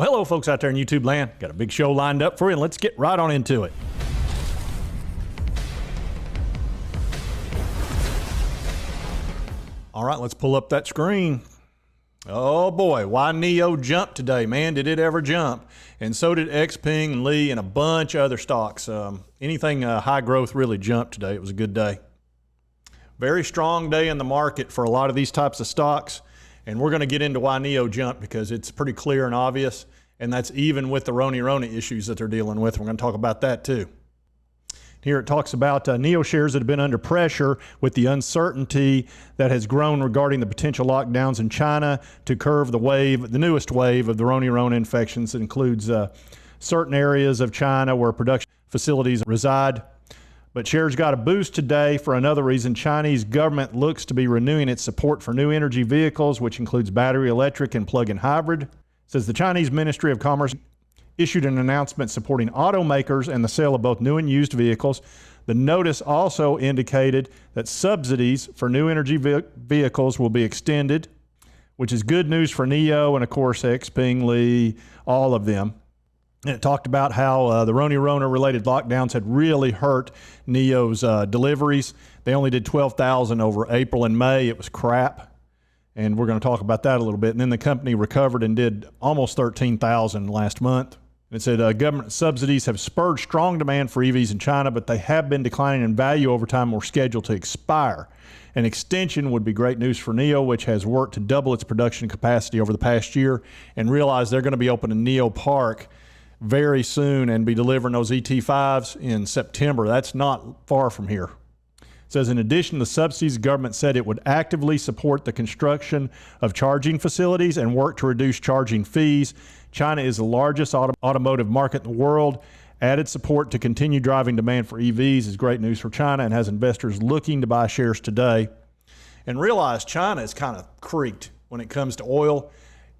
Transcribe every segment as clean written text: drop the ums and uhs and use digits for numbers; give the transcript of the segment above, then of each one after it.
Well, hello folks out there in YouTube land. Got a big show lined up for you, and let's get right on into it. All right, let's pull up that screen. Oh boy, why NIO jumped today, man. Did it ever jump? And so did XPeng and Lee and a bunch of other stocks. Anything high growth really jumped today. It was a good day. Very strong day in the market for a lot of these types of stocks. And we're going to get into why NIO jumped because it's pretty clear and obvious. And that's even with the Rona issues that they're dealing with. We're going to talk about that too. Here it talks about NIO shares that have been under pressure with the uncertainty that has grown regarding the potential lockdowns in China to curb the newest wave of the Rona infections. It includes certain areas of China where production facilities reside. But shares got a boost today for another reason. Chinese government looks to be renewing its support for new energy vehicles, which includes battery electric and plug-in hybrid. It says the Chinese Ministry of Commerce issued an announcement supporting automakers and the sale of both new and used vehicles. The notice also indicated that subsidies for new energy vehicles will be extended, which is good news for NIO and, of course, XPeng, Lee, all of them. And it talked about how the Rona-related lockdowns had really hurt NIO's deliveries. They only did 12,000 over April and May. It was crap. And we're going to talk about that a little bit. And then the company recovered and did almost 13,000 last month. It said government subsidies have spurred strong demand for EVs in China, but they have been declining in value over time or scheduled to expire. An extension would be great news for NIO, which has worked to double its production capacity over the past year, and realize they're going to be opening NIO Park very soon and be delivering those ET5s in September. That's not far from here. It says, in addition, the subsidies, the government said it would actively support the construction of charging facilities and work to reduce charging fees. China is the largest automotive market in the world. Added support to continue driving demand for EVs is great news for China and has investors looking to buy shares today. And realize China is kind of creaked when it comes to oil.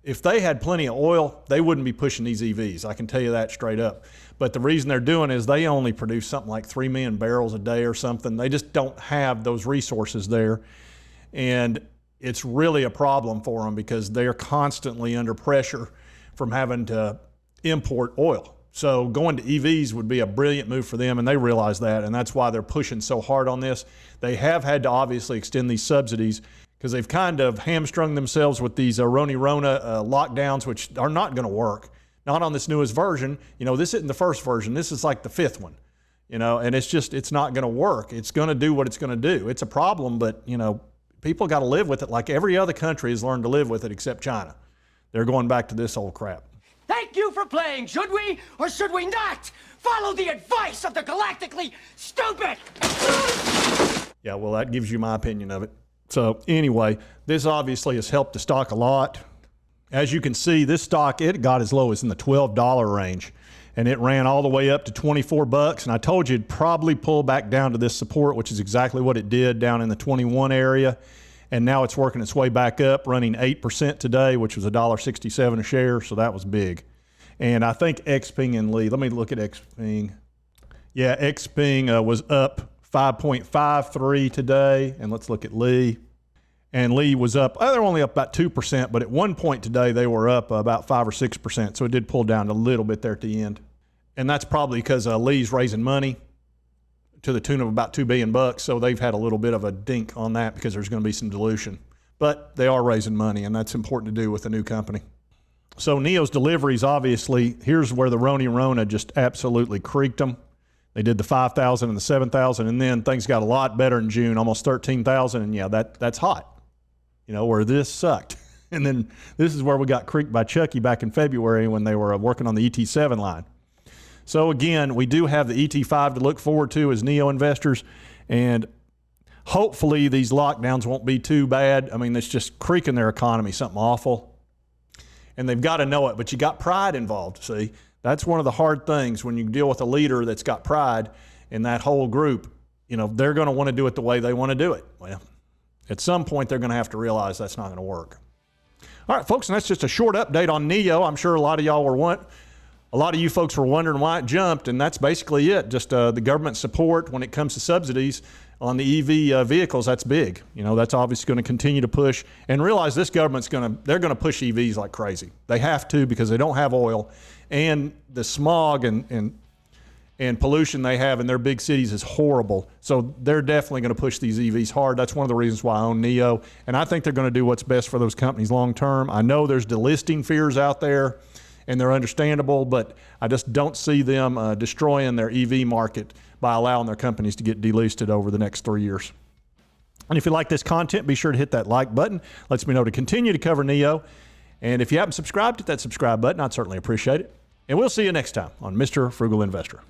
If they had plenty of oil, they wouldn't be pushing these EVs. I can tell you that straight up. But the reason they're doing is they only produce something like 3 million barrels a day or something. They just don't have those resources there. And it's really a problem for them because they're constantly under pressure from having to import oil. So going to EVs would be a brilliant move for them, and they realize that, and that's why they're pushing so hard on this. They have had to obviously extend these subsidies because they've kind of hamstrung themselves with these Rona lockdowns, which are not going to work. Not on this newest version. You know, this isn't the first version. This is like the 5th one, you know, and it's not going to work. It's going to do what it's going to do. It's a problem, but, you know, people got to live with it like every other country has learned to live with it except China. They're going back to this old crap. Thank you for playing. Should we or should we not follow the advice of the galactically stupid? Yeah, well, that gives you my opinion of it. So anyway, this obviously has helped the stock a lot. As you can see, this stock, it got as low as in the $12 range, and it ran all the way up to 24 bucks. And I told you it'd probably pull back down to this support, which is exactly what it did down in the 21 area. And now it's working its way back up, running 8% today, which was $1.67 a share. So that was big. And I think XPeng and Lee, let me look at XPeng. Yeah, XPeng was up 5.53 today. And let's look at Lee. And Lee was up, they're only up about 2%, but at one point today, they were up about 5 or 6%. So it did pull down a little bit there at the end. And that's probably because Lee's raising money to the tune of about $2 billion. So they've had a little bit of a dink on that because there's going to be some dilution. But they are raising money, and that's important to do with a new company. So NIO's Deliveries, obviously, here's where the Rona just absolutely creaked them. They did the 5,000 and the 7,000, and then things got a lot better in June, almost 13,000, and yeah, that's hot. You know, where this sucked. And then this is where we got creaked by Chucky back in February when they were working on the ET7 line. So again, we do have the ET5 to look forward to as NIO investors, and hopefully these lockdowns won't be too bad. I mean, it's just creaking their economy, something awful. And they've got to know it, but you got pride involved, see? That's one of the hard things when you deal with a leader that's got pride in that whole group. You know, they're going to want to do it the way they want to do it. Well, at some point, they're going to have to realize that's not going to work. All right, folks, and that's just a short update on NIO. I'm sure a lot of y'all a lot of you folks were wondering why it jumped, and that's basically it. Just the government support when it comes to subsidies on the EV vehicles, that's big. You know, that's obviously going to continue to push. And realize this government's they're going to push EVs like crazy. They have to, because they don't have oil, and the smog and pollution they have in their big cities is horrible. So they're definitely going to push these EVs hard. That's one of the reasons why I own NIO. And I think they're going to do what's best for those companies long term. I know there's delisting fears out there, and they're understandable, but I just don't see them destroying their EV market by allowing their companies to get delisted over the next 3 years. And if you like this content, be sure to hit that like button. Lets me know to continue to cover NIO. And if you haven't subscribed, hit that subscribe button. I'd certainly appreciate it. And we'll see you next time on Mr. Frugal Investor.